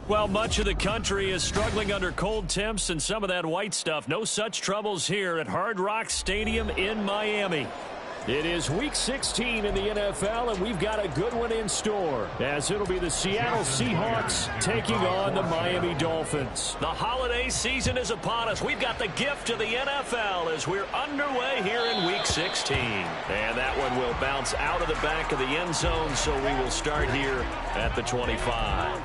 Well, much of the country is struggling under cold temps and some of that white stuff. No such troubles here at Hard Rock Stadium in Miami. It is Week 16 in the NFL, and we've got a good one in store, as it'll be the Seattle Seahawks taking on the Miami Dolphins. The holiday season is upon us. We've got the gift of the NFL as we're underway here in Week 16. And that one will bounce out of the back of the end zone, so we will start here at the 25.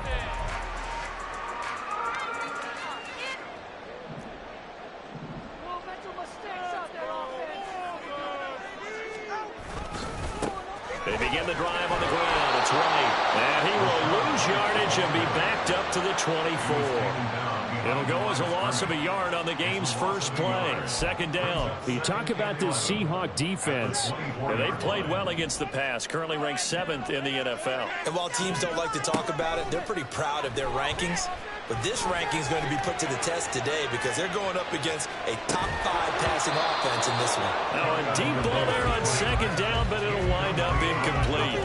They begin the drive on the ground. It's right. And he will lose yardage and be backed up to the 24. It'll go as a loss of a yard on the game's first play. Second down. You talk about this Seahawk defense. Yeah, they've played well against the pass. Currently ranked 7th in the NFL. And while teams don't like to talk about it, they're pretty proud of their rankings. But this ranking is going to be put to the test today because they're going up against a top 5 passing offense in this one. Now a deep ball there on second down, but it'll wind up incomplete.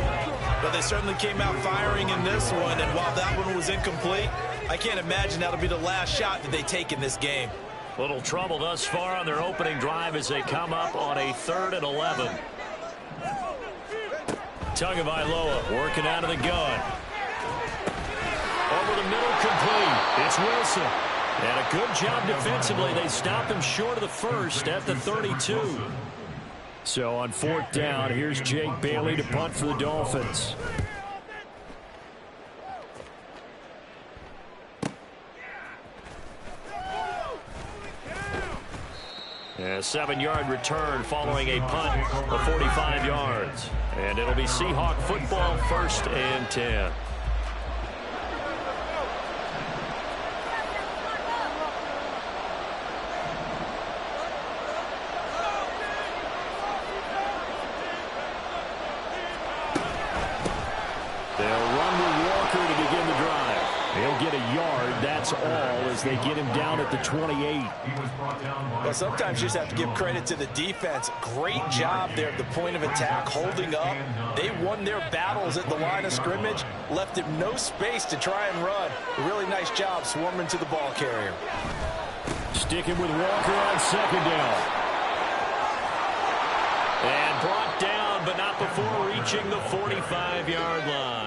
But they certainly came out firing in this one, and while that one was incomplete, I can't imagine that'll be the last shot that they take in this game. Little trouble thus far on their opening drive as they come up on a 3rd and 11. Tagovailoa working out of the gun. Over the middle, complete. It's Wilson. And a good job defensively. They stop him short of the first at the 32. So on 4th down, here's Jake Bailey to punt for the Dolphins. A 7-yard return following a punt of 45 yards. And it'll be Seahawk football, 1st and 10. He'll get a yard, that's all, as they get him down at the 28. Well, sometimes you just have to give credit to the defense. Great job there at the point of attack, holding up. They won their battles at the line of scrimmage, left him no space to try and run. A really nice job swarming to the ball carrier. Sticking with Walker on second down. And brought down, but not before reaching the 45-yard line.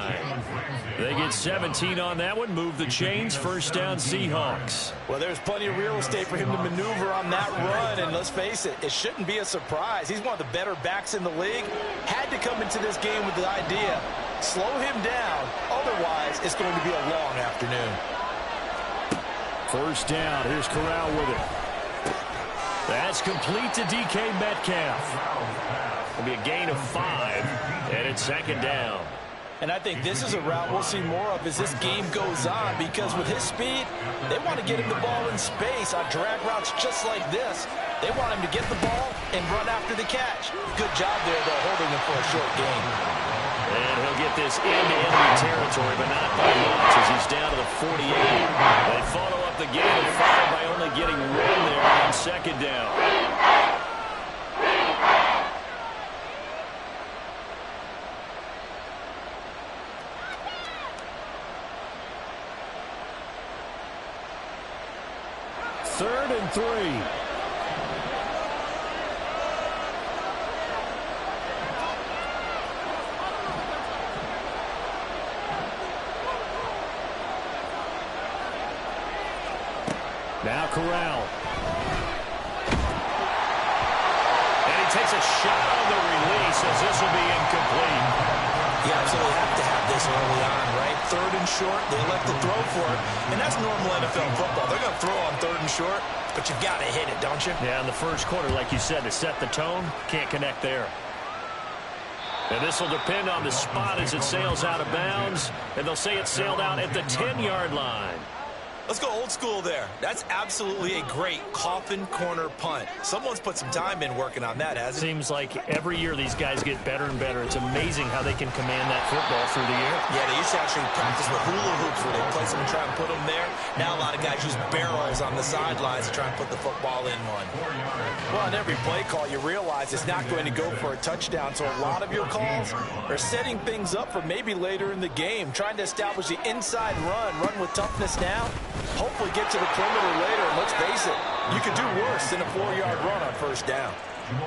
They get 17 on that one, move the chains, 1st down Seahawks. Well, there's plenty of real estate for him to maneuver on that run, and let's face it, it shouldn't be a surprise. He's one of the better backs in the league. Had to come into this game with the idea, slow him down, otherwise it's going to be a long afternoon. 1st down, here's Corral with it. That's complete to DK Metcalf. It'll be a gain of 5, and it's 2nd down. And I think this is a route we'll see more of as this game goes on, because with his speed, they want to get him the ball in space on drag routes just like this. They want him to get the ball and run after the catch. Good job there, though, holding him for a short gain. And he'll get this into enemy territory, but not by much as he's down to the 48. They follow up the gain of 5 by only getting 1 there on 2nd down. Third and 3. Now Corral. And he takes a shot on the release as this will be incomplete. You absolutely have to have this early on, right? 3rd and short, they elect to throw for it, and that's normal NFL football. They're going to throw on 3rd and short, but you've got to hit it, don't you? Yeah, in the first quarter, like you said, to set the tone, can't connect there. And this will depend on the spot as it sails out of bounds, and they'll say it sailed out at the 10-yard line. Let's go old school there. That's absolutely a great coffin corner punt. Someone's put some time in working on that, hasn't it? Seems like every year these guys get better and better. It's amazing how they can command that football through the air. Yeah, they used to actually practice with hula hoops where they place them and try and put them there. Now a lot of guys use barrels on the sidelines to try and put the football in one. Well, on every play call, you realize it's not going to go for a touchdown, so a lot of your calls are setting things up for maybe later in the game, trying to establish the inside run with toughness now, hopefully get to the perimeter later, and let's face it, you could do worse than a 4-yard run on first down.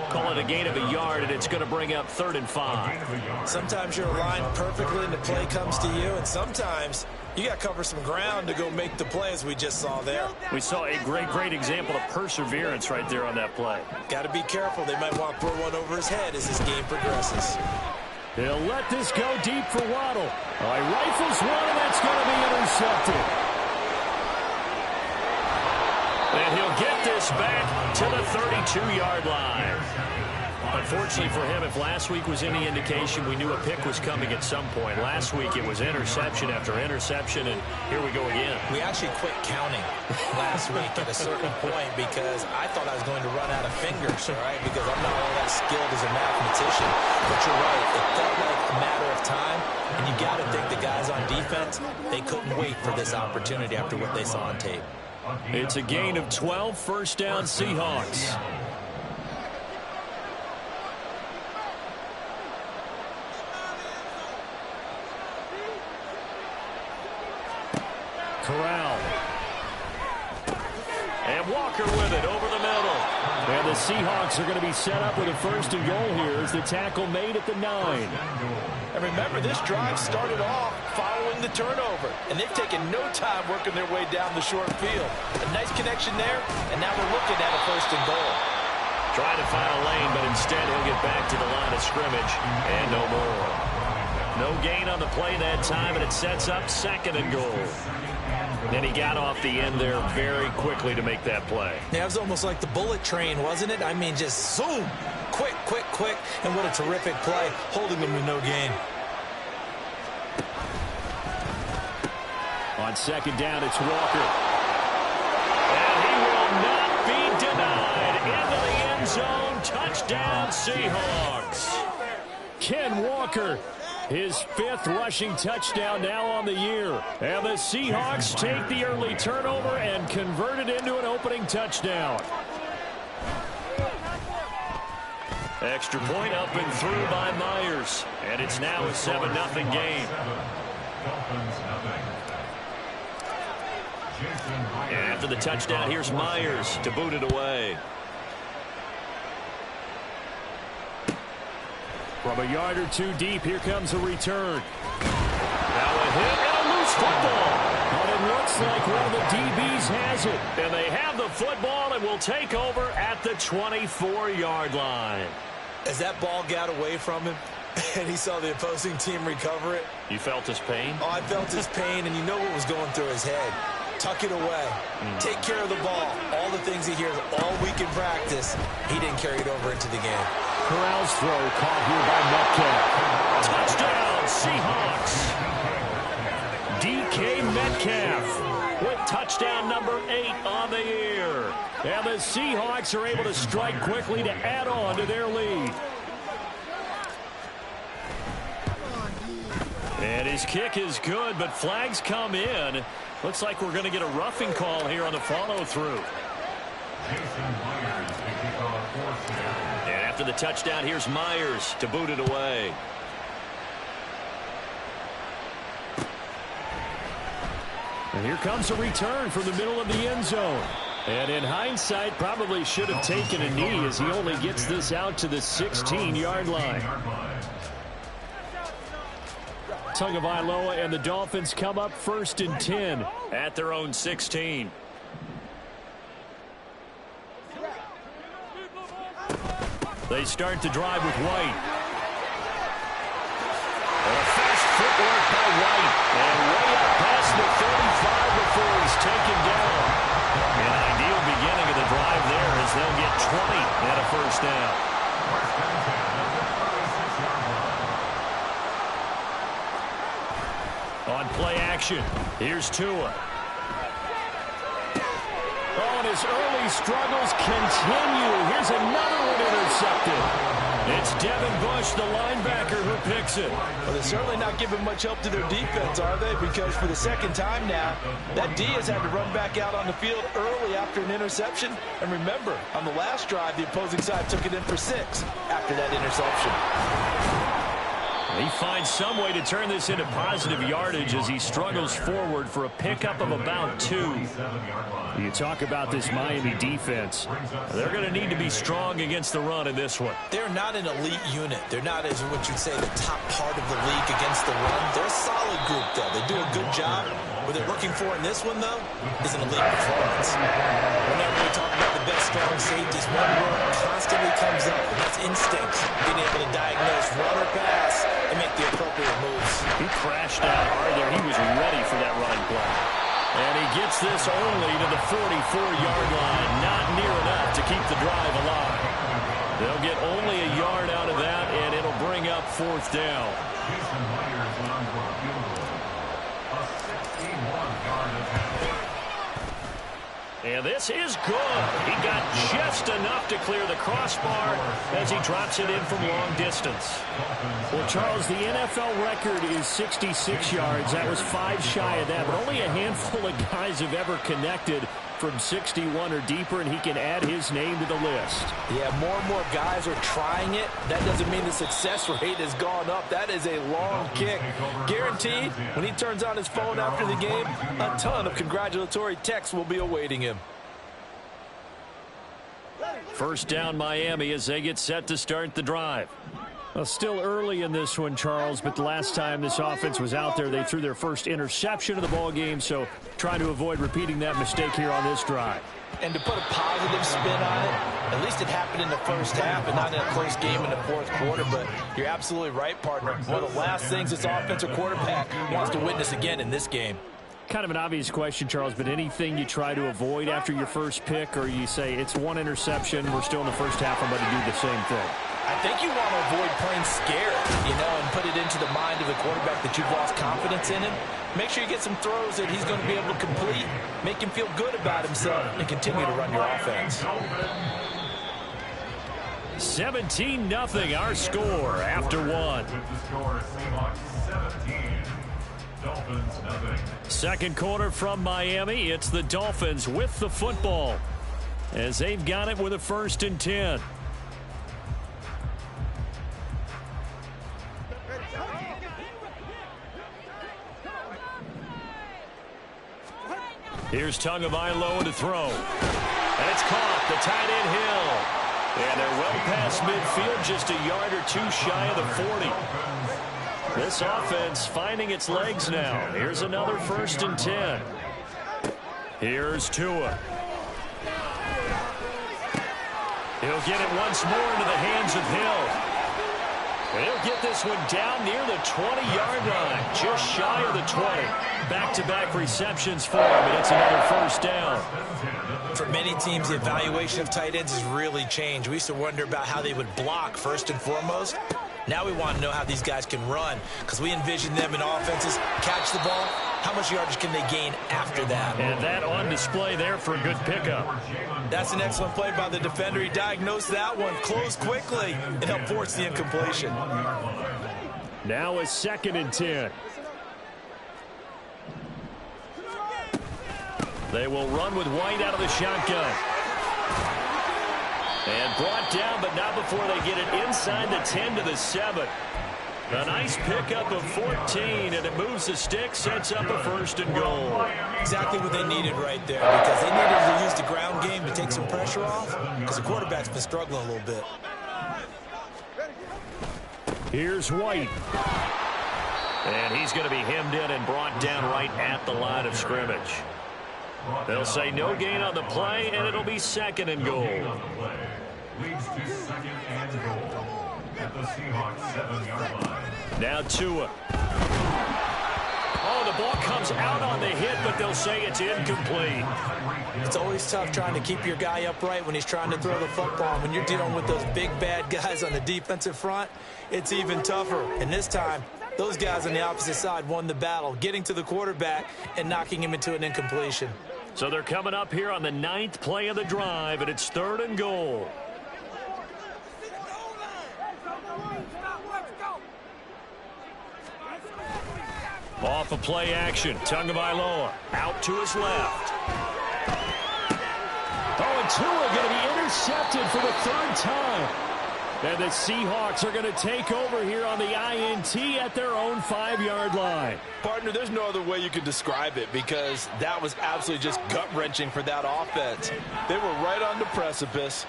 Call it a gain of a yard, and it's going to bring up 3rd and 5. Sometimes you're aligned perfectly and the play comes to you, and sometimes you got to cover some ground to go make the play, as we just saw there. We saw a great example of perseverance right there on that play. Got to be careful. They might want to throw one over his head as this game progresses. He'll let this go deep for Waddle. He rifles one, and that's going to be intercepted. And he'll get this back to the 32-yard line. Unfortunately for him, if last week was any indication, we knew a pick was coming at some point. Last week it was interception after interception, and here we go again. We actually quit counting last week at a certain point because I thought I was going to run out of fingers, all right, because I'm not all that skilled as a mathematician. But you're right, it felt like a matter of time, and you got to think the guys on defense, they couldn't wait for this opportunity after what they saw on tape. It's a gain of 12, first down Seahawks. Corral. And Walker with it over the middle. And the Seahawks are going to be set up with a 1st and goal here as the tackle made at the 9. And remember, this drive started off following the turnover, and they've taken no time working their way down the short field. A nice connection there, and now we're looking at a 1st and goal. Trying to find a lane, but instead he'll get back to the line of scrimmage, and no more. No gain on the play that time, and it sets up 2nd and goal. Then he got off the end there very quickly to make that play. Yeah, it was almost like the bullet train, wasn't it? I mean, just zoom, quick, and what a terrific play, holding them to no gain. On 2nd down, it's Walker. And he will not be denied. Into the end zone, touchdown Seahawks. Ken Walker, his 5th rushing touchdown now on the year. And the Seahawks take the early turnover and convert it into an opening touchdown. Extra point up and through by Myers. And it's now a 7-0 game. And after the touchdown, here's Myers to boot it away. From a yard or two deep, here comes a return. Now a hit and a loose football. But it looks like one of the DBs has it. And they have the football and will take over at the 24-yard line. As that ball got away from him, and he saw the opposing team recover it. You felt his pain? Oh, I felt his pain, and you know what was going through his head. Tuck it away. Take care of the ball. All the things he hears all week in practice, he didn't carry it over into the game. Corral's throw caught here by Metcalf. Touchdown, Seahawks. DK Metcalf with touchdown number 8 on the year. And the Seahawks are able to strike quickly to add on to their lead. And his kick is good, but flags come in. Looks like we're going to get a roughing call here on the follow-through. And after the touchdown, here's Myers to boot it away. And here comes a return from the middle of the end zone. And in hindsight, probably should have taken a knee as he only gets this out to the 16-yard line. Tagovailoa and the Dolphins come up 1st and 10 at their own 16. They start to drive with White. And a fast footwork by White. And way up past the 35 before he's taken down. An ideal beginning of the drive there as they'll get 20 and a 1st down. On play action, here's Tua. and his early struggles continue. Here's another one intercepted. It's Devin Bush, the linebacker, who picks it. Well, they're certainly not giving much help to their defense, are they? Because for the second time now, that D has had to run back out on the field early after an interception. And remember, on the last drive, the opposing side took it in for 6 after that interception. He finds some way to turn this into positive yardage as he struggles forward for a pickup of about 2. You talk about this Miami defense. They're going to need to be strong against the run in this one. They're not an elite unit. They're not, as what you'd say, the top part of the league against the run. They're a solid group, though. They do a good job. What they're looking for in this one, though, is an elite performance. Whenever we talk about the best strong safeties, one word constantly comes up, and that's instinct. Being able to diagnose run or pass and make the appropriate moves. He crashed out hard there. He was ready for that running play. And he gets this only to the 44-yard line. Not near enough to keep the drive alive. They'll get only a yard out of that, and it'll bring up 4th down. And this is good. He got just enough to clear the crossbar as he drops it in from long distance. Well, Charles, the NFL record is 66 yards. That was 5 shy of that, but only a handful of guys have ever connected from 61 or deeper, and he can add his name to the list. Yeah, more and more guys are trying it. That doesn't mean the success rate has gone up. That is a long kick. Guaranteed, when he turns on his phone after the game, a ton of congratulatory texts will be awaiting him. First down, Miami, as they get set to start the drive. Well, still early in this one, Charles, but the last time this offense was out there, they threw their first interception of the ball game, so trying to avoid repeating that mistake here on this drive. And to put a positive spin on it, at least it happened in the first half and not in a close game in the 4th quarter, but you're absolutely right, partner. One of the last things this offensive quarterback wants to witness again in this game. Kind of an obvious question, Charles, but anything you try to avoid after your first pick, or you say it's one interception, we're still in the first half, I'm going to do the same thing? I think you want to avoid playing scared, and put it into the mind of the quarterback that you've lost confidence in him. Make sure you get some throws that he's going to be able to complete, make him feel good about himself, and continue to run your offense. 17-0 our score after 1. Second quarter from Miami. It's the Dolphins with the football as they've got it with a 1st and 10. Here's Tagovailoa to throw. And it's caught. The tight end Hill. And they're well past midfield, just a yard or 2 shy of the 40. This offense finding its legs now. Here's another 1st and 10. Here's Tua. He'll get it once more into the hands of Hill. He'll get this one down near the 20-yard line, just shy of the 20. Back-to-back receptions for him, and it's another 1st down. For many teams, the evaluation of tight ends has really changed. We used to wonder about how they would block first and foremost. Now we want to know how these guys can run, because we envision them in offenses catch the ball. How much yardage can they gain after that? And that on display there for a good pickup. That's an excellent play by the defender. He diagnosed that one, closed quickly, and helped force the incompletion. Now a 2nd and 10. They will run with White out of the shotgun. And brought down, but not before they get it inside the 10 to the 7. A nice pickup of 14, and it moves the stick, sets up a 1st and goal. Exactly what they needed right there, because they needed to use the ground game to take some pressure off, because the quarterback's been struggling a little bit. Here's White. And he's going to be hemmed in and brought down right at the line of scrimmage. They'll say no gain on the play, and it'll be 2nd and goal. Leads to 2nd and goal at the Seahawks 7-yard line. Now Tua. Oh, the ball comes out on the hit, but they'll say it's incomplete. It's always tough trying to keep your guy upright when he's trying to throw the football. When you're dealing with those big, bad guys on the defensive front, it's even tougher. And this time, those guys on the opposite side won the battle, getting to the quarterback and knocking him into an incompletion. So they're coming up here on the 9th play of the drive, and it's 3rd and goal. Off of play action, Tagovailoa out to his left. Oh, and Tua going to be intercepted for the 3rd time. And the Seahawks are going to take over here on the INT at their own 5-yard line. Partner, there's no other way you could describe it because that was absolutely just gut-wrenching for that offense. They were right on the precipice.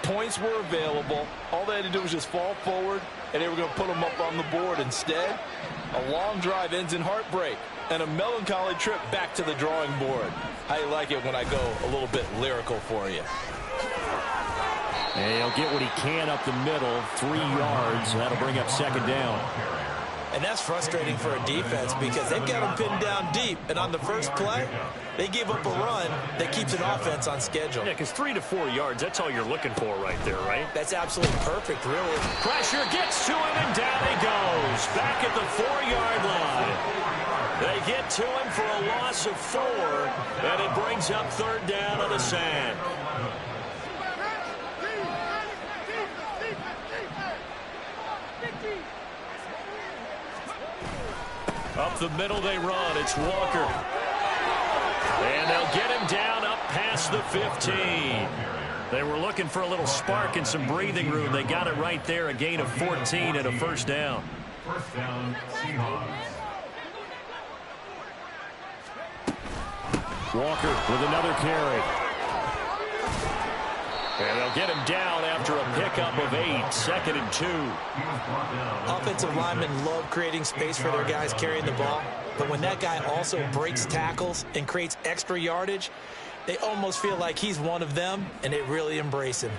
Points were available. All they had to do was just fall forward, and they were going to put them up on the board. Instead, a long drive ends in heartbreak and a melancholy trip back to the drawing board. How you like it when I go a little bit lyrical for you? And he'll get what he can up the middle, 3 yards. That'll bring up 2nd down. And that's frustrating for a defense because they've got them pinned down deep. And on the first play, they gave up a run that keeps an offense on schedule. Yeah, because 3 to 4 yards, that's all you're looking for right there, right? That's absolutely perfect, really. Pressure gets to him, and down he goes. Back at the 4-yard line. They get to him for a loss of 4, and it brings up 3rd down on the sand. Up the middle they run. It's Walker. And they'll get him down up past the 15. They were looking for a little spark and some breathing room. They got it right there. A gain of 14 and a 1st down. First down, Seahawks. Walker with another carry. And they'll get him down after a pickup of 8, 2nd and 2. Offensive linemen love creating space for their guys carrying the ball. But when that guy also breaks tackles and creates extra yardage, they almost feel like he's one of them, and they really embrace him.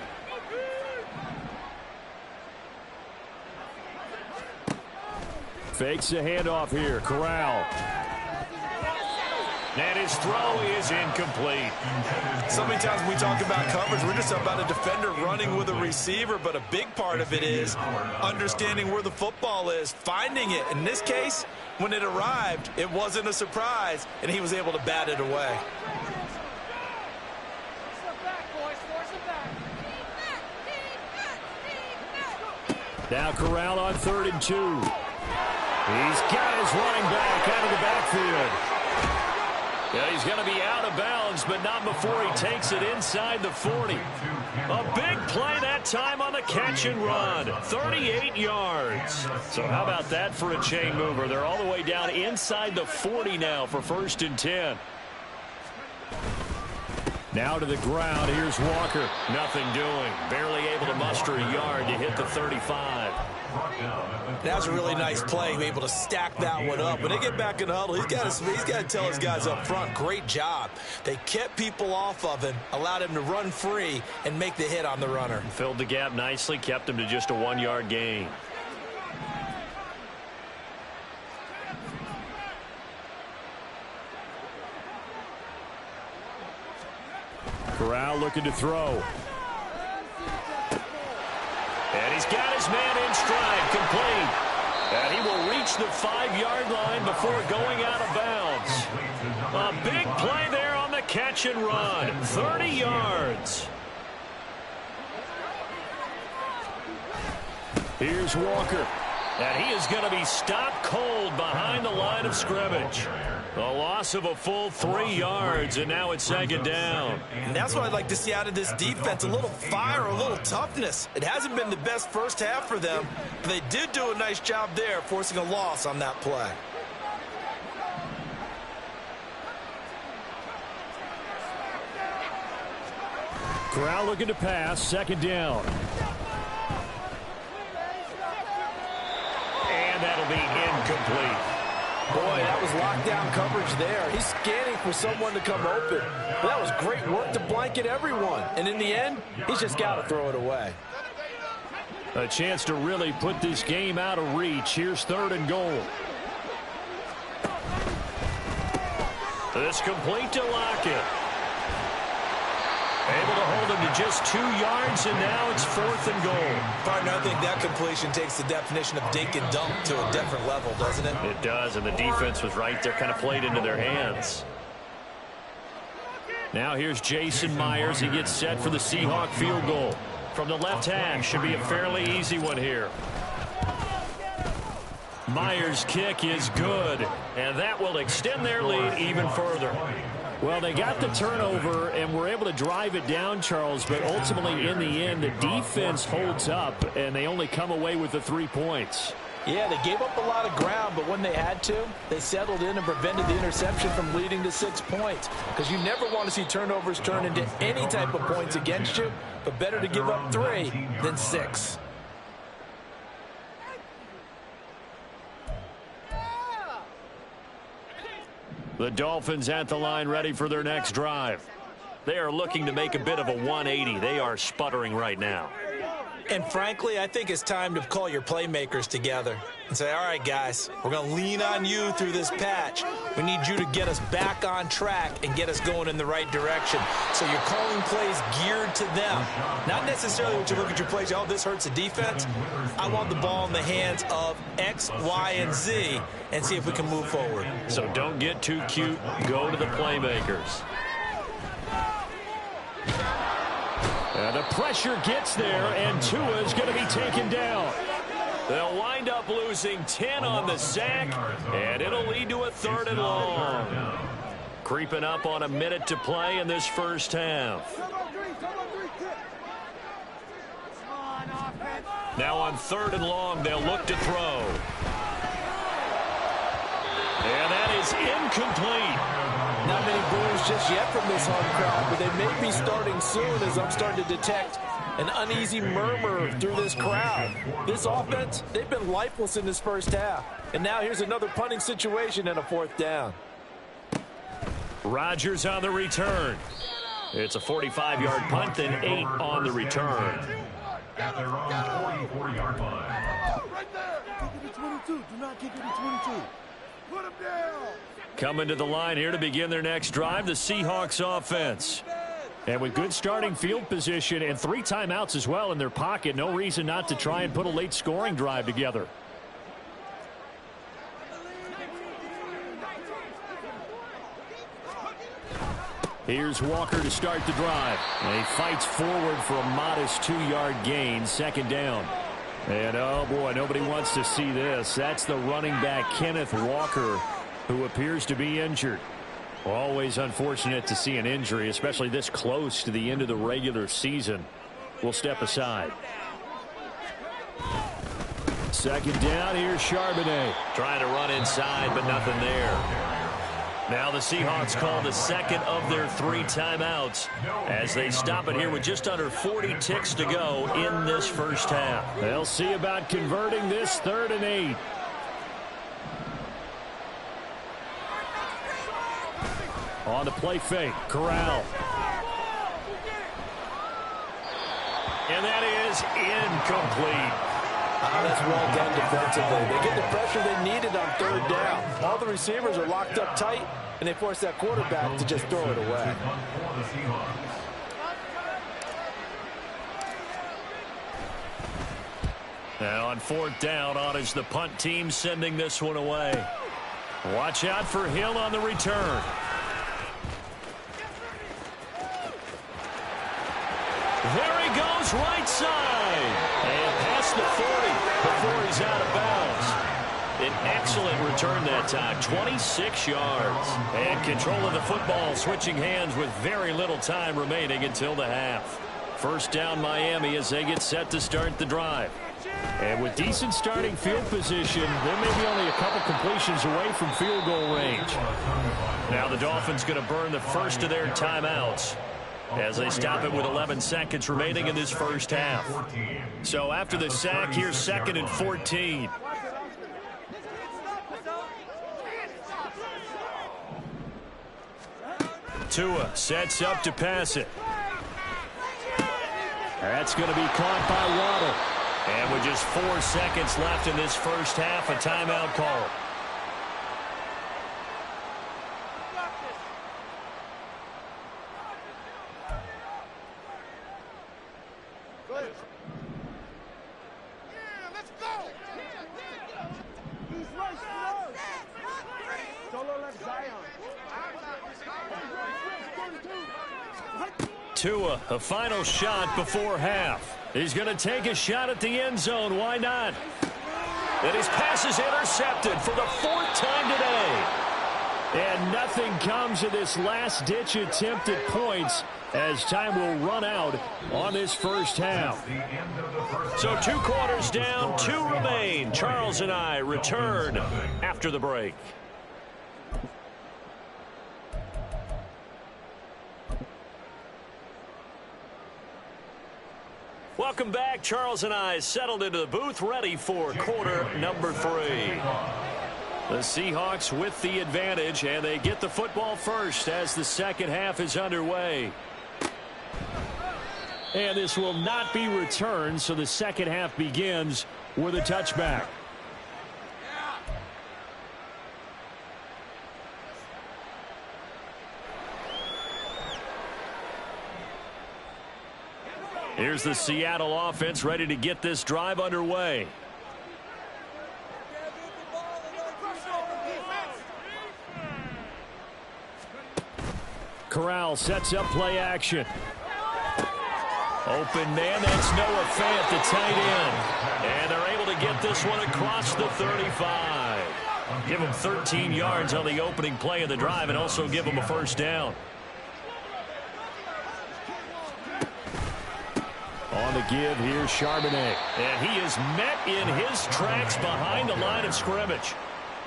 Fakes the handoff here. Corral. And his throw is incomplete. So many times when we talk about coverage, we're just about a defender running with a receiver, but a big part of it is understanding where the football is, finding it. In this case, when it arrived, it wasn't a surprise, and he was able to bat it away. Now Corral on 3rd and 2. He's got his running back out of the backfield. Yeah, he's going to be out of bounds, but not before he takes it inside the 40. A big play that time on the catch and run. 38 yards. So how about that for a chain mover? They're all the way down inside the 40 now for 1st and 10. Now to the ground. Here's Walker. Nothing doing. Barely able to muster a yard to hit the 35. That was a really nice play, able to stack that one up. When they get back in the huddle, he's got to tell his guys up front, great job. They kept people off of him, allowed him to run free and make the hit on the runner. Filled the gap nicely, kept him to just a 1-yard gain. Corral looking to throw. And he's got his man in stride, complete. And he will reach the 5-yard line before going out of bounds. A big play there on the catch and run. 30 yards. Here's Walker. And he is going to be stopped cold behind the line of scrimmage. A loss of a full 3 yards, and now it's 2nd down. And that's what I'd like to see out of this defense, a little fire, a little toughness. It hasn't been the best first half for them, but they did do a nice job there, forcing a loss on that play. Corral looking to pass, 2nd down. And that'll be incomplete. Boy, that was lockdown coverage there. He's scanning for someone to come open. That was great work to blanket everyone. And in the end, he's just got to throw it away. A chance to really put this game out of reach. Here's 3rd and goal. This complete to Lockett. Able to hold him to just 2 yards, and now it's 4th and goal. Partner, I think that completion takes the definition of dink and dunk to a different level, doesn't it? It does, and the defense was right there, kind of played into their hands. Now here's Jason Myers. He gets set for the Seahawk field goal. From the left hash, should be a fairly easy one here. Myers' kick is good, and that will extend their lead even further. Well, they got the turnover and were able to drive it down, Charles, but ultimately in the end, the defense holds up, and they only come away with the 3 points. Yeah, they gave up a lot of ground, but when they had to, they settled in and prevented the interception from leading to 6 points. Because you never want to see turnovers turn into any type of points against you, but better to give up 3 than 6. The Dolphins at the line ready for their next drive. They are looking to make a bit of a 180. They are sputtering right now. And frankly, I think it's time to call your playmakers together and say, all right, guys, we're going to lean on you through this patch. We need you to get us back on track and get us going in the right direction. So you're calling plays geared to them. Not necessarily when you look at your plays, oh, this hurts the defense. I want the ball in the hands of X, Y, and Z and see if we can move forward. So don't get too cute. Go to the playmakers. And the pressure gets there, and Tua is going to be taken down. They'll wind up losing 10 on the sack, and it'll lead to a 3rd and long. Creeping up on a minute to play in this first half. Now on 3rd and long, they'll look to throw. And that is incomplete. Not many boos just yet from this home crowd, but they may be starting soon as I'm starting to detect an uneasy murmur through this crowd. This offense, they've been lifeless in this first half. And now here's another punting situation and a 4th down. Rodgers on the return. It's a 45-yard punt, then 8 on the return. At their own 44-yard line. Right there. Kick it to 22. Do not kick it to 22. Put him down. Coming to the line here to begin their next drive, the Seahawks offense. And with good starting field position and 3 timeouts as well in their pocket, no reason not to try and put a late scoring drive together. Here's Walker to start the drive. And he fights forward for a modest 2-yard gain, 2nd down. And oh boy, nobody wants to see this. That's the running back, Kenneth Walker, who appears to be injured. Always unfortunate to see an injury, especially this close to the end of the regular season. We'll step aside. 2nd down, here's Charbonnet. Trying to run inside, but nothing there. Now the Seahawks call the 2nd of their 3 timeouts as they stop it here with just under 40 ticks to go in this first half. They'll see about converting this 3rd and 8. On the play fake, Corral. And that is incomplete. That's well done defensively. They get the pressure they needed on 3rd down. All the receivers are locked up tight, and they force that quarterback to just throw it away. Now on 4th down, on is the punt team sending this one away. Watch out for Hill on the return. There he goes, right side. And past the 40 before he's out of bounds. An excellent return that time, 26 yards. And control of the football, switching hands with very little time remaining until the half. 1st down Miami as they get set to start the drive. And with decent starting field position, they may be only a couple completions away from field goal range. Now the Dolphins going to burn the first of their timeouts as they stop it with 11 seconds remaining in this first half. So after the sack, here's 2nd and 14. Tua sets up to pass it. That's going to be caught by Waddle. And with just 4 seconds left in this first half, a timeout call. Solo left Zion. Tua, a final shot before half. He's going to take a shot at the end zone. Why not? And his pass is intercepted for the 4th time today. And nothing comes of this last-ditch attempt at points as time will run out on this first half. So 2 quarters down, 2 remain. Charles and I return after the break. Welcome back. Charles and I settled into the booth, ready for quarter number 3. The Seahawks with the advantage, and they get the football first as the second half is underway. And this will not be returned, so the second half begins with a touchback. Here's the Seattle offense ready to get this drive underway. Corral sets up play action. Open man, that's Noah Fant, the tight end. And they're able to get this one across the 35. Give him 13 yards on the opening play of the drive and also give him a first down. On the give, here's Charbonnet. And he is met in his tracks behind the line of scrimmage.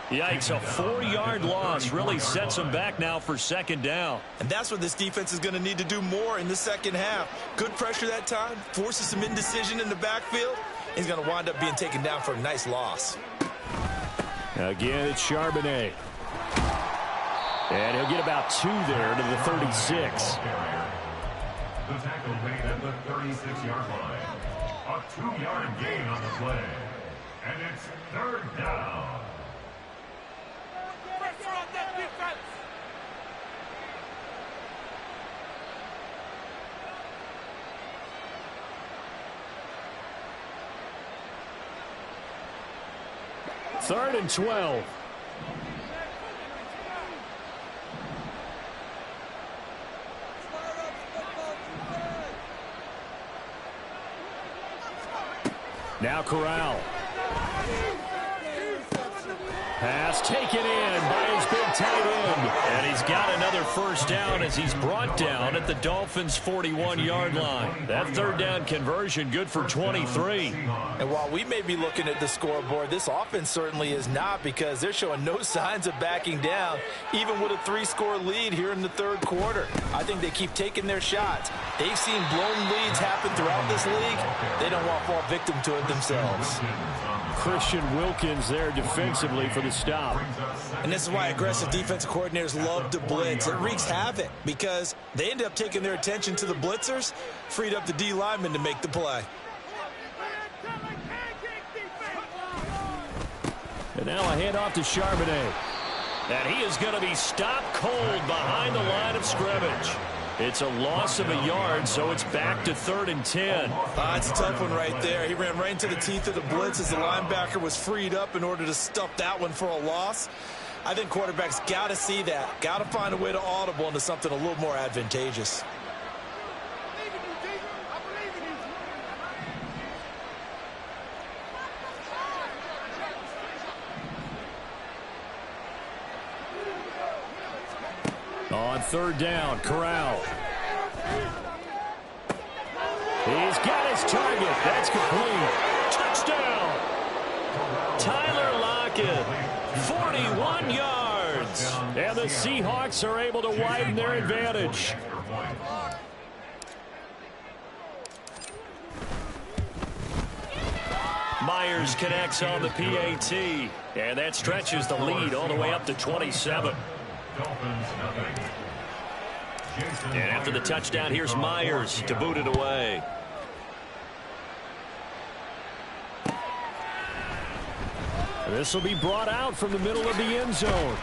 Yikes, a 4-yard loss really sets him back now for second down. And that's what this defense is going to need to do more in the second half. Good pressure that time, forces some indecision in the backfield. He's going to wind up being taken down for a nice loss. Again, it's Charbonnet. And he'll get about 2 there to the 36. The tackle made at the 36-yard line. A 2-yard gain on the play. And it's 3rd down. Third and 12. Now Corral. Pass taken in by his big tight end. And he's got another first down as he's brought down at the Dolphins' 41-yard line. That 3rd down conversion good for 23. And while we may be looking at the scoreboard, this offense certainly is not, because they're showing no signs of backing down, even with a 3-score lead here in the 3rd quarter. I think they keep taking their shots. They've seen blown leads happen throughout this league. They don't want to fall victim to it themselves. Christian Wilkins there defensively for the stop. And this is why aggressive defensive coordinators love to blitz. It wreaks havoc because they end up taking their attention to the blitzers, freed up the D lineman to make the play. And now a handoff to Charbonnet. And he is going to be stopped cold behind the line of scrimmage. It's a loss of a yard, so it's back to 3rd and 10. It's a tough one right there. He ran right into the teeth of the blitz as the linebacker was freed up in order to stuff that one for a loss. I think quarterbacks got to see that. Got to find a way to audible into something a little more advantageous. On 3rd down, Corral. He's got his target. That's complete. Touchdown. Tyler Lockett, 41 yards. And the Seahawks are able to widen their advantage. Myers connects on the PAT. And that stretches the lead all the way up to 27. And after the touchdown, here's Myers to boot it away. This will be brought out from the middle of the end zone.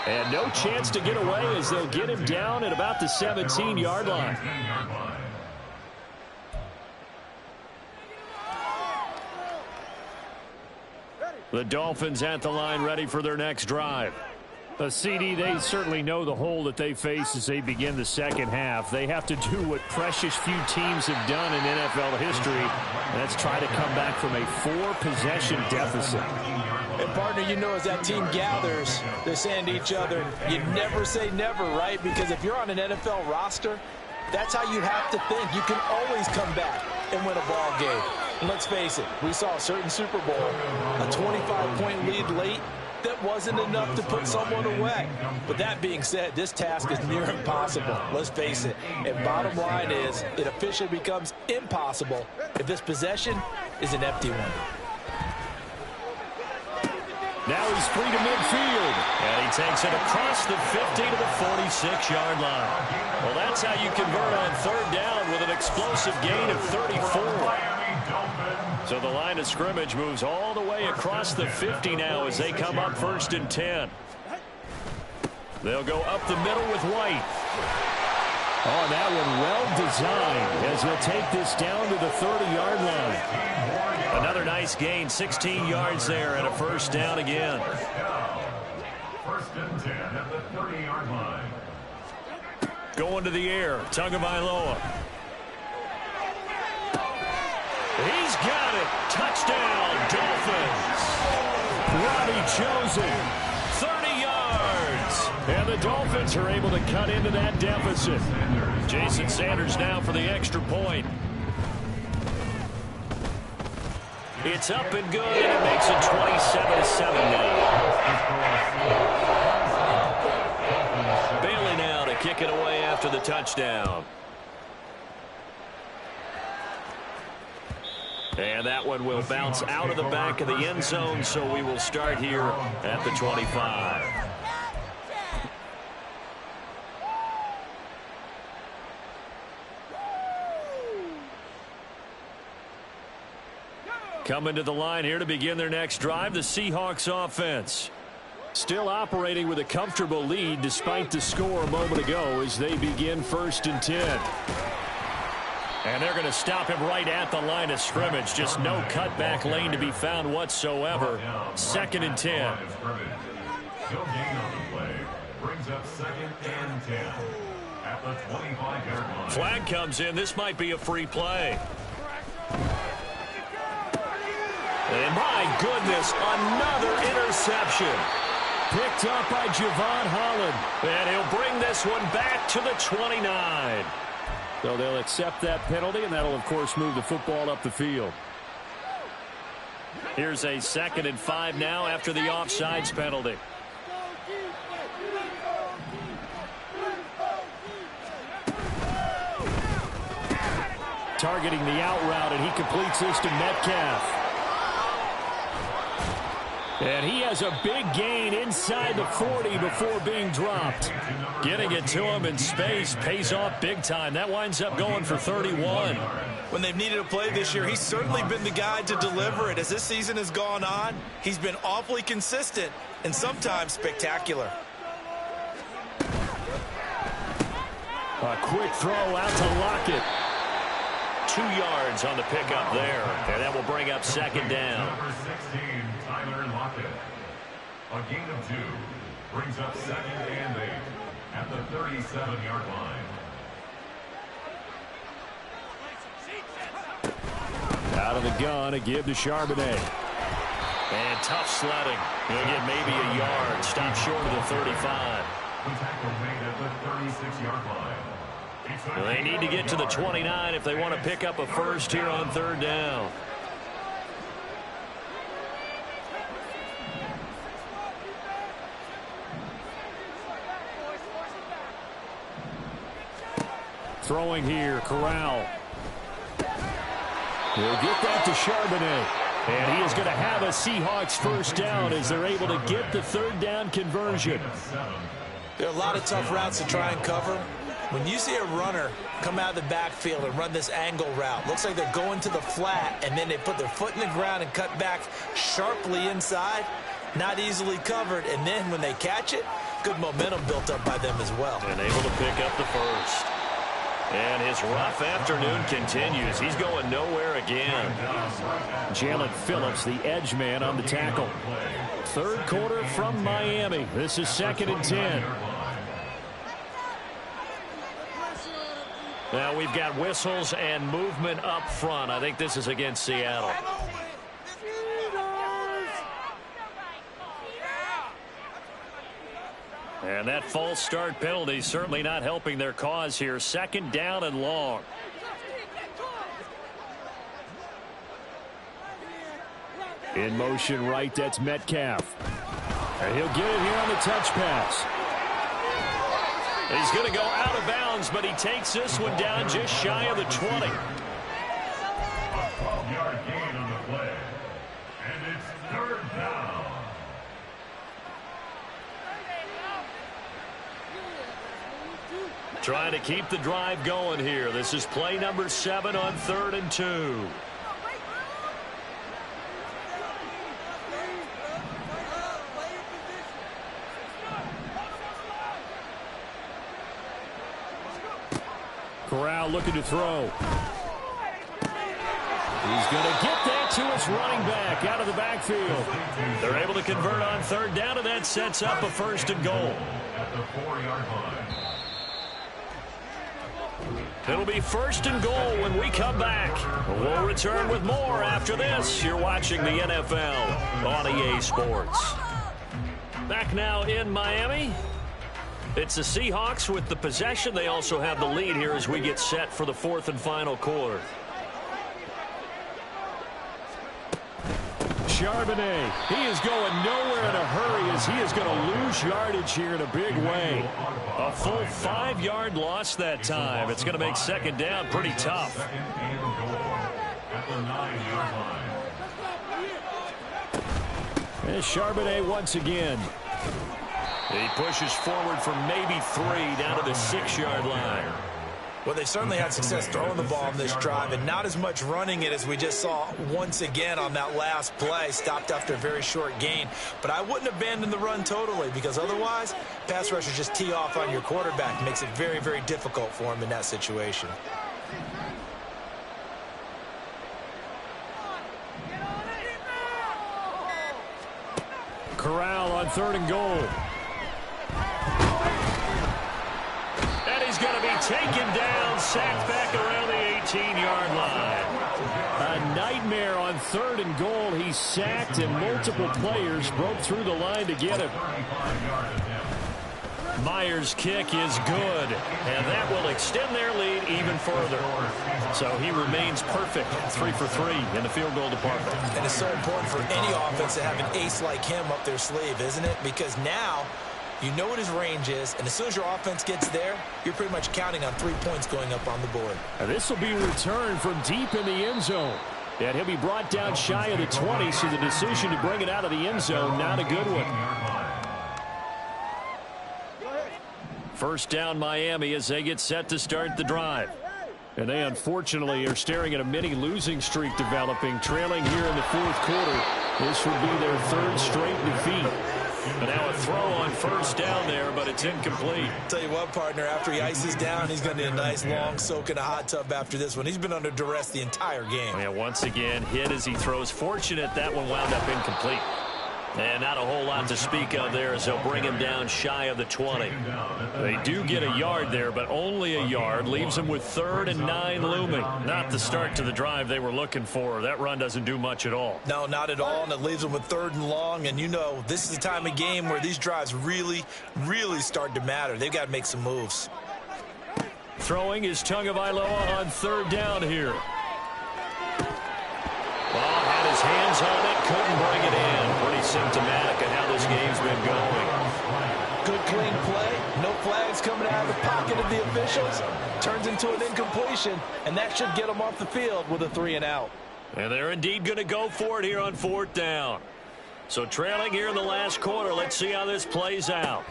And no chance to get away as they'll get him down at about the 17-yard line. The Dolphins at the line ready for their next drive. CD, they certainly know the hole that they face as they begin the second half. They have to do what precious few teams have done in NFL history, and that's try to come back from a 4-possession deficit. And, partner, you know, as that team gathers, they're saying to each other, you never say never, right? Because if you're on an NFL roster, that's how you have to think. You can always come back and win a ball game. And let's face it, we saw a certain Super Bowl, a 25-point lead late. That wasn't enough to put someone away. But that being said, this task is near impossible. Let's face it. And bottom line is, it officially becomes impossible if this possession is an empty one. Now he's free to midfield. And he takes it across the 50 to the 46-yard line. Well, that's how you convert on third down with an explosive gain of 34. So the line of scrimmage moves all the way across the 50 now as they come up 1st and 10. They'll go up the middle with White. Oh, that one well designed as he'll take this down to the 30-yard line. Another nice gain, 16 yards there and a 1st down again. 1st and 10 at the 30-yard line. Going to the air, Tagovailoa. He's got it. Touchdown, Dolphins. Robbie chosen. 30 yards. And the Dolphins are able to cut into that deficit. Jason Sanders now for the extra point. It's up and good, and it makes it 27-7 now. Bailey now to kick it away after the touchdown. And that one will bounce out of the back of the end zone, so we will start here at the 25. Coming to the line here to begin their next drive, the Seahawks offense. Still operating with a comfortable lead despite the score a moment ago as they begin 1st and 10. And they're going to stop him right at the line of scrimmage. Just no cutback lane to be found whatsoever. 2nd and 10. No gain on the play. Brings up 2nd and 10 at the 25-yard line. Flag comes in. This might be a free play. And my goodness, another interception. Picked up by Javon Holland. And he'll bring this one back to the 29. So they'll accept that penalty, and that'll, of course, move the football up the field. Here's a 2nd and 5 now after the offsides penalty. Targeting the out route, and he completes this to Metcalf. And he has a big gain inside the 40 before being dropped. Getting it to him in space pays off big time. That winds up going for 31. When they've needed a play this year, he's certainly been the guy to deliver it. As this season has gone on, he's been awfully consistent and sometimes spectacular. A quick throw out to Lockett. 2 yards on the pickup there. And that will bring up 2nd down. Number 16, Tyler Lockett. A gain of 2 brings up 2nd and 8 at the 37-yard line. Out of the gun, a give to Charbonnet. And tough sledding. He'll get maybe a yard. Stop short of the 35. The tackle made at the 36-yard line. Well, they need to get to the 29 if they want to pick up a first here on 3rd down. Throwing here, Corral. He'll get that to Charbonnet. And he is going to have a Seahawks 1st down as they're able to get the 3rd down conversion. There are a lot of tough routes to try and cover. When you see a runner come out of the backfield and run this angle route, looks like they're going to the flat, and then they put their foot in the ground and cut back sharply inside, not easily covered. And then when they catch it, good momentum built up by them as well. And able to pick up the first. And his rough afternoon continues. He's going nowhere again. Jalen Phillips, the edge man on the tackle. Third quarter from Miami. This is 2nd and 10. Now we've got whistles and movement up front. I think this is against Seattle. And that false start penalty certainly not helping their cause here. 2nd down and long. In motion right, that's Metcalf. And he'll get it here on the touch pass. He's going to go out of bounds, but he takes this one down just shy of the 20. A 12-yard gain on the play. And it's 3rd down. Trying to keep the drive going here. This is play number 7 on 3rd and 2. Corral looking to throw. He's going to get that to his running back out of the backfield. They're able to convert on 3rd down, and that sets up a 1st and goal. At the 4-yard line. It'll be 1st and goal when we come back. We'll return with more after this. You're watching the NFL on EA Sports. Back now in Miami. It's the Seahawks with the possession. They also have the lead here as we get set for the 4th and final quarter. Charbonnet, he is going nowhere in a hurry as he is going to lose yardage here in a big way. A full 5-yard loss that time. It's going to make 2nd down pretty tough. At the 9-yard line. And Charbonnet once again. He pushes forward for maybe 3 down to the 6-yard line. Well, they certainly had success throwing the ball on this drive, and not as much running it as we just saw once again on that last play. Stopped after a very short gain. But I wouldn't abandon the run totally, because otherwise, pass rushers just tee off on your quarterback. Makes it very, very difficult for him in that situation. Corral on 3rd and goal. And he's going to be taken down, sacked back around the 18-yard line. A nightmare on 3rd and goal. He's sacked, and multiple players broke through the line to get him. Myers' kick is good, and that will extend their lead even further. So he remains perfect, 3 for 3 in the field goal department. And it's so important for any offense to have an ace like him up their sleeve, isn't it? Because now you know what his range is, and as soon as your offense gets there, you're pretty much counting on 3 points going up on the board. And this will be returned from deep in the end zone. And he'll be brought down shy of the 20, so the decision to bring it out of the end zone, not a good one. 1st down Miami as they get set to start the drive. And they unfortunately are staring at a mini losing streak developing, trailing here in the 4th quarter. This would be their 3rd straight defeat. And now a throw on 1st down there, but it's incomplete. Tell you what, partner, after he ices down, he's going to need a nice long soak in a hot tub after this one. He's been under duress the entire game. Yeah, once again, hit as he throws. Fortunate that one wound up incomplete. And not a whole lot to speak of there as they'll bring him down shy of the 20. They do get a yard there, but only a yard. Leaves them with 3rd and 9 looming. Not the start to the drive they were looking for. That run doesn't do much at all. No, not at all, and it leaves them with 3rd and long. And you know, this is the time of game where these drives really, really start to matter. They've got to make some moves. Throwing is Tagovailoa on 3rd down here. Well, had his hands on it, couldn't bring it in. Pretty symptomatic of how this game's been going. Good clean play. No flags coming out of the pocket of the officials. Turns into an incompletion, and that should get them off the field with a 3 and out. And they're indeed going to go for it here on 4th down. So trailing here in the last quarter, let's see how this plays out.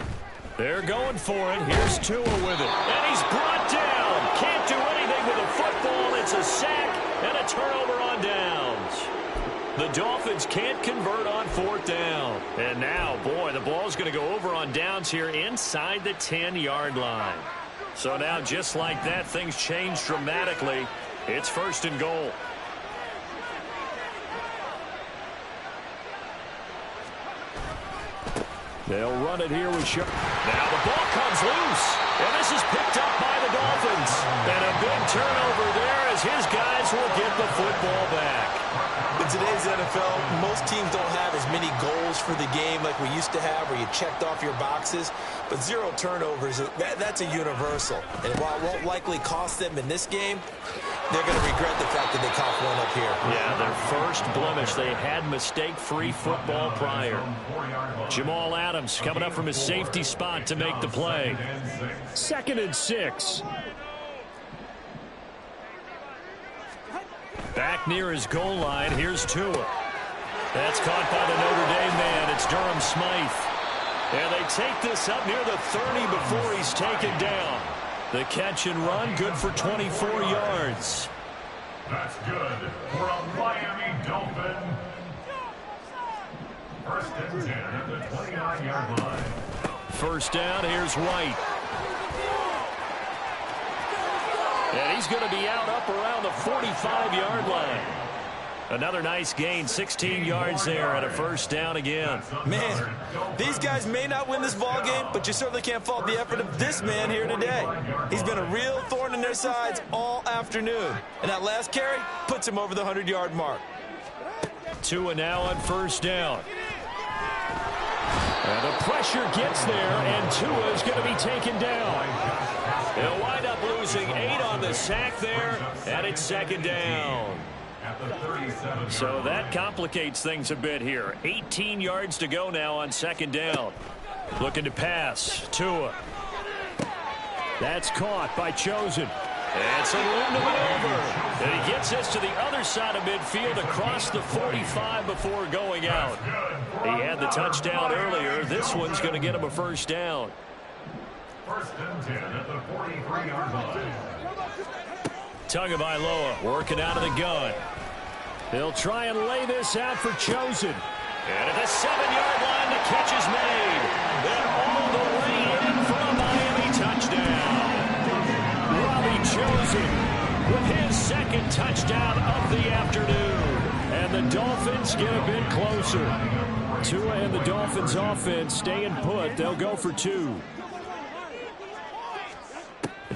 They're going for it. Here's Tua with it. And he's brought down. Can't do anything with a football. It's a sack and a turnover on downs. The Dolphins can't convert on 4th down. And now, boy, the ball's going to go over on downs here inside the 10-yard line. So now, just like that, things change dramatically. It's 1st and goal. They'll run it here with Sharp. Now the ball comes loose, and this is picked up by the Dolphins. And a big turnover there as his guys will get the football back. In today's NFL, most teams don't have as many goals for the game like we used to have, where you checked off your boxes. But 0 turnovers, that's a universal. And while it won't likely cost them in this game, they're going to regret the fact that they coughed one up here. Yeah, their first blemish. They had mistake-free football prior. Jamal Adams coming up from his safety spot to make the play. 2nd and 6. Back near his goal line, here's Tua. That's caught by the Notre Dame man. It's Durham Smythe. And they take this up near the 30 before he's taken down. The catch and run, good for 24 yards. That's good for a Miami Dolphin. 1st and 10 at the 29-yard line. 1st down, here's White. And he's going to be out up around the 45-yard line. Another nice gain, 16 yards there, and a 1st down again. Man, these guys may not win this ball game, but you certainly can't fault the effort of this man here today. He's been a real thorn in their sides all afternoon. And that last carry puts him over the 100-yard mark. Tua now on 1st down. And the pressure gets there, and Tua is going to be taken down. They'll wind up losing 8 on the sack there, and it's 2nd down. So that complicates things a bit here. 18 yards to go now on 2nd down. Looking to pass. Tua. That's caught by Chosen. And some room to maneuver. And he gets us to the other side of midfield across the 45 before going out. He had the touchdown earlier. This one's going to get him a 1st down. 1st and 10 at the 43-yard line. Tagovailoa working out of the gun. They'll try and lay this out for Chosen. And at the 7-yard line, the catch is made. And all the way in for a Miami touchdown. Robbie Chosen with his 2nd touchdown of the afternoon. And the Dolphins get a bit closer. Tua and the Dolphins offense staying put. They'll go for 2.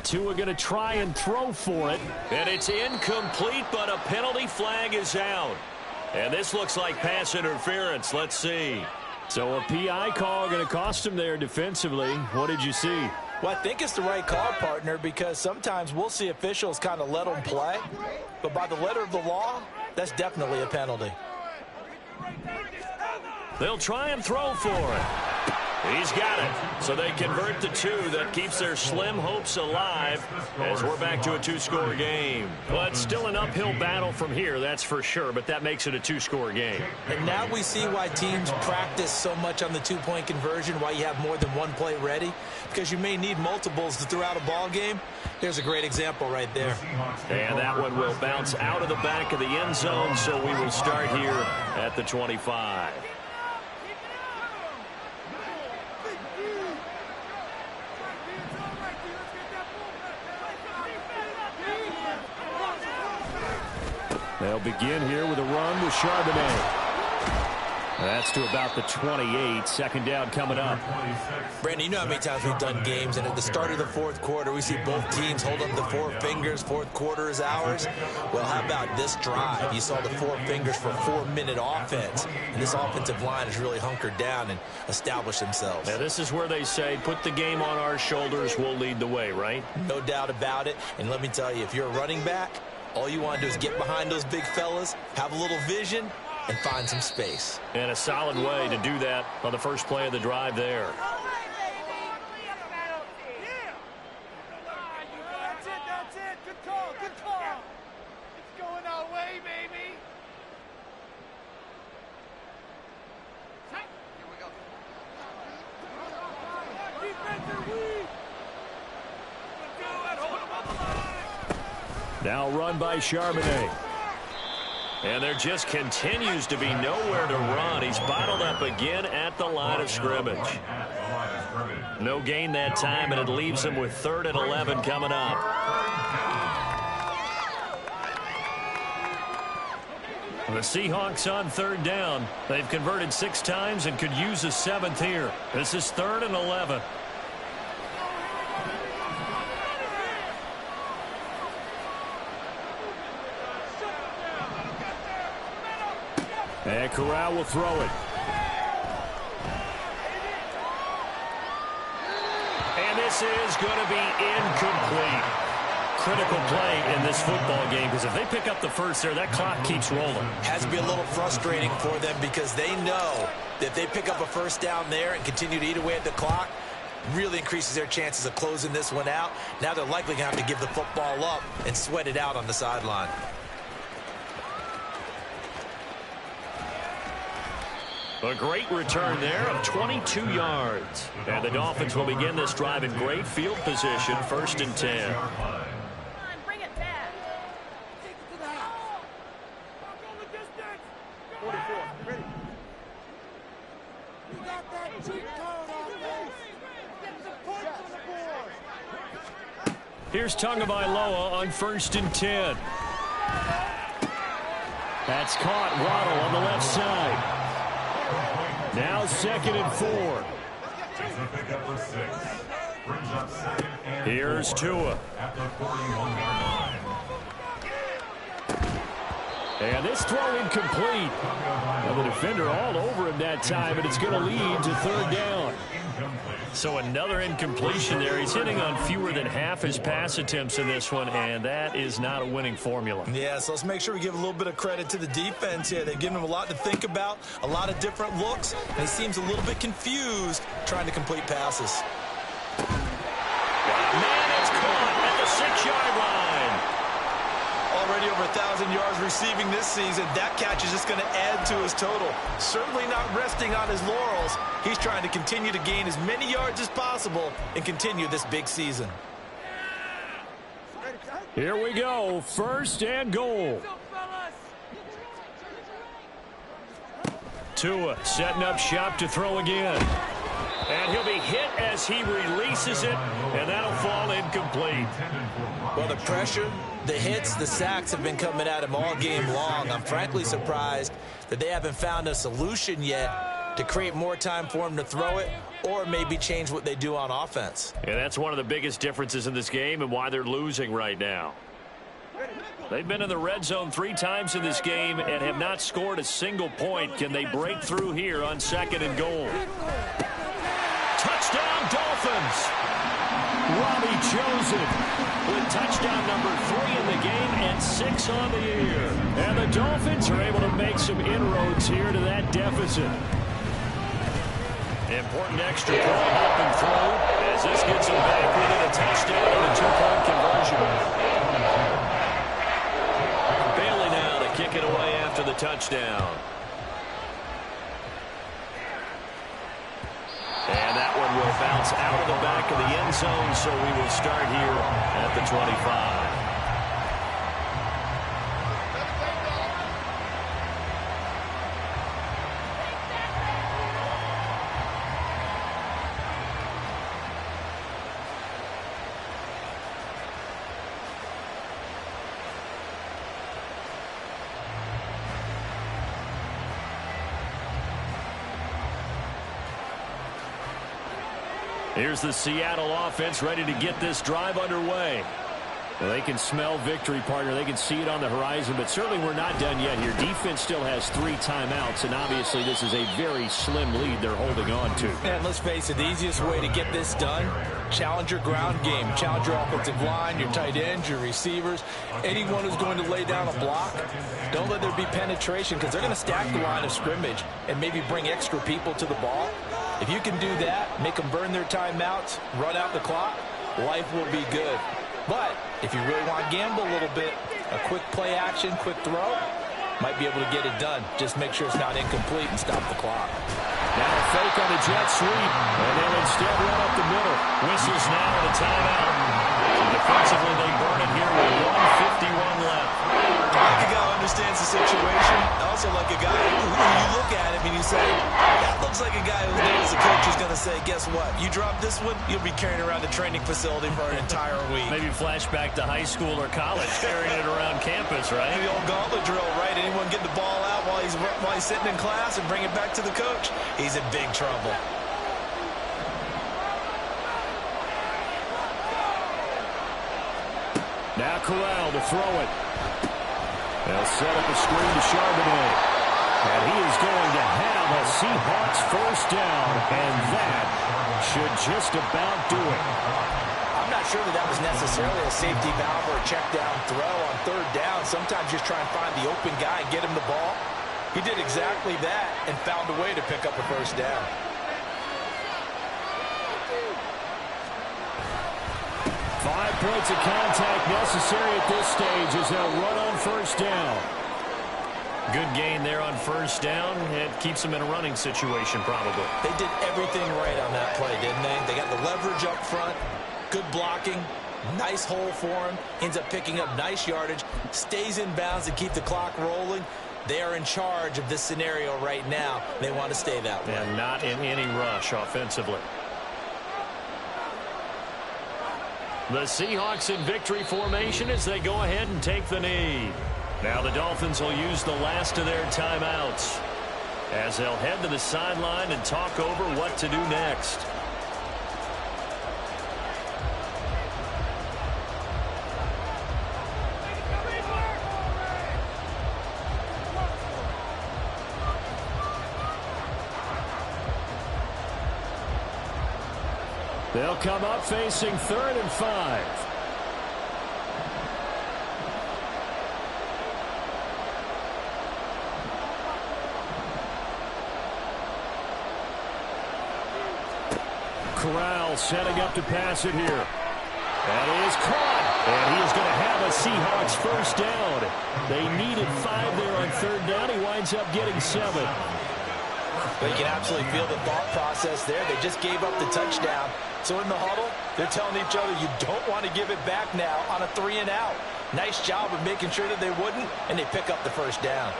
Tua going to try and throw for it. And it's incomplete, but a penalty flag is out. And this looks like pass interference. Let's see. So a PI call going to cost him there defensively. What did you see? Well, I think it's the right call, partner, because sometimes we'll see officials kind of let them play. But by the letter of the law, that's definitely a penalty. They'll try and throw for it. He's got it. So they convert the 2. That keeps their slim hopes alive as we're back to a 2-score game. Well, it's still an uphill battle from here, that's for sure, but that makes it a 2-score game. And now we see why teams practice so much on the 2-point conversion, why you have more than one play ready, because you may need multiples to throw out a ball game. There's a great example right there. And that one will bounce out of the back of the end zone, so we will start here at the 25. They'll begin here with a run with Charbonnet. That's to about the 28. 2nd down coming up. Brandon, you know how many times we've done games, and at the start of the 4th quarter, we see both teams hold up the 4 fingers. 4th quarter is ours. Well, how about this drive? You saw the 4 fingers for 4-minute offense, and this offensive line has really hunkered down and established themselves. Now, this is where they say, put the game on our shoulders, we'll lead the way, right? No doubt about it. And let me tell you, if you're a running back, all you want to do is get behind those big fellas, have a little vision, and find some space. And a solid way to do that on the first play of the drive there. That's it. Good call. It's going our way, baby. Here we go. Defensive weak. Do it. Hold him on the line. Now run by Charbonnet. And there just continues to be nowhere to run. He's bottled up again at the line of scrimmage. No gain that time, and it leaves them with 3rd and 11 coming up. The Seahawks on 3rd down. They've converted 6 times and could use a 7th here. This is 3rd and 11. And Corral will throw it. And this is going to be incomplete. Critical play in this football game, because if they pick up the first there, that clock keeps rolling. Has to be a little frustrating for them because they know that if they pick up a first down there and continue to eat away at the clock, really increases their chances of closing this one out. Now they're likely going to have to give the football up and sweat it out on the sideline. A great return there of 22 yards. And the Dolphins will begin this drive in great field position, 1st and 10. Bring it back. Take it to the house. Go the distance. 44. Ready. You got that cheat code on this. Get some points on the board. Here's Tagovailoa on 1st and 10. That's caught. Waddle on the left side. Now 2nd and 4. Here's Tua. And this throw incomplete. Well, the defender all over him that time, and it's going to lead to 3rd down. So another incompletion there. He's hitting on fewer than half his pass attempts in this one, and that is not a winning formula. Yeah, so let's make sure we give a little bit of credit to the defense here. They've given him a lot to think about, a lot of different looks, and he seems a little bit confused trying to complete passes. Man, it's caught at the 6-yard line. Already over 1,000 yards receiving this season. That catch is just going to add to his total. Certainly not resting on his laurels. He's trying to continue to gain as many yards as possible and continue this big season. Here we go. 1st and goal. Tua setting up shop to throw again. And he'll be hit as he releases it, and that'll fall incomplete. Well, the pressure, the hits, the sacks have been coming at him all game long. I'm frankly surprised that they haven't found a solution yet to create more time for him to throw it or maybe change what they do on offense. And that's one of the biggest differences in this game and why they're losing right now. They've been in the red zone 3 times in this game and have not scored a single point. Can they break through here on 2nd and goal? Touchdown, Dolphins! Robbie Chosen with touchdown number 3 in the game and 6 on the year. And the Dolphins are able to make some inroads here to that deficit. Important extra point helping through as this gets them back within a touchdown and a 2-point conversion. Bailey now to kick it away after the touchdown. And that one will bounce out of the back of the end zone, so we will start here at the 25. Here's the Seattle offense ready to get this drive underway. Well, they can smell victory, partner. They can see it on the horizon, but certainly we're not done yet here. Defense still has 3 timeouts, and obviously this is a very slim lead they're holding on to. And let's face it, the easiest way to get this done, challenge your ground game. Challenge your offensive line, your tight ends, your receivers, anyone who's going to lay down a block. Don't let there be penetration because they're going to stack the line of scrimmage and maybe bring extra people to the ball. If you can do that, make them burn their timeouts, run out the clock, life will be good. But if you really want to gamble a little bit, a quick play action, quick throw, might be able to get it done. Just make sure it's not incomplete and stop the clock. Now a fake on the jet sweep, and they'll instead run up the middle. Whistles now and a timeout. So defensively, they burn it here with 1:51 left. I like a guy who understands the situation. I also like a guy who you look at him and you say, that looks like a guy who's made as a coach's he's going to say, guess what? You drop this one, you'll be carrying around the training facility for an entire week. Maybe flashback to high school or college, carrying it around campus, right? The old gauntlet drill, right? Anyone get the ball out while he's sitting in class and bring it back to the coach? He's in big trouble. Now Corral to throw it. They'll set up a screen to Charbonnet. And he is going to have a Seahawks first down, and that should just about do it. I'm not sure that was necessarily a safety valve or a check down throw on third down. Sometimes just try and find the open guy and get him the ball. He did exactly that and found a way to pick up a first down. Five points of contact necessary at this stage as they'll run on first down. Good gain there on first down. It keeps them in a running situation probably. They did everything right on that play, didn't they? They got the leverage up front, good blocking, nice hole for him, ends up picking up nice yardage, stays in bounds to keep the clock rolling. They are in charge of this scenario right now. They want to stay that way. And not in any rush offensively. The Seahawks in victory formation as they go ahead and take the knee. Now the Dolphins will use the last of their timeouts as they'll head to the sideline and talk over what to do next. They'll come up facing 3rd and 5. Corral setting up to pass it here. That is caught. And he is going to have a Seahawks first down. They needed 5 there on 3rd down. He winds up getting 7. But you can absolutely feel the thought process there. They just gave up the touchdown. So in the huddle, they're telling each other, you don't want to give it back now on a 3 and out. Nice job of making sure that they wouldn't, and they pick up the first down.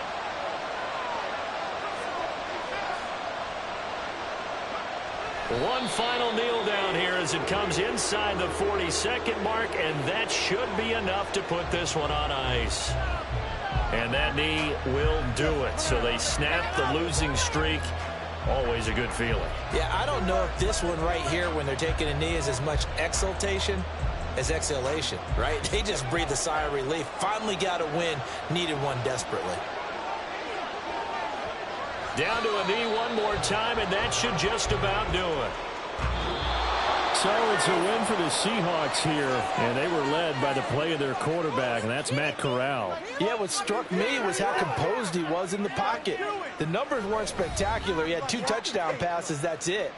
One final kneel down here as it comes inside the 40-second mark, and that should be enough to put this one on ice. And that knee will do it. So they snap the losing streak. Always a good feeling. Yeah, I don't know if this one right here when they're taking a knee is as much exultation as exhalation, right? They just breathe a sigh of relief. Finally got a win. Needed one desperately. Down to a knee one more time, and that should just about do it. So it's a win for the Seahawks here, and they were led by the play of their quarterback, and that's Matt Corral. Yeah, what struck me was how composed he was in the pocket. The numbers weren't spectacular. He had 2 touchdown passes, that's it.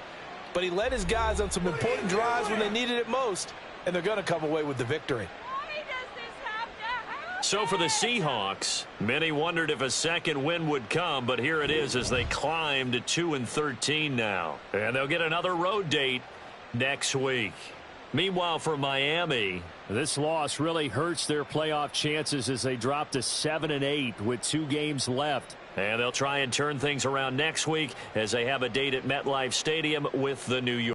But he led his guys on some important drives when they needed it most, and they're going to come away with the victory. So for the Seahawks, many wondered if a second win would come, but here it is as they climb to 2-13 now. And they'll get another road date next week. Meanwhile, for Miami, this loss really hurts their playoff chances as they drop to 7-8 with 2 games left. And they'll try and turn things around next week as they have a date at MetLife Stadium with the New York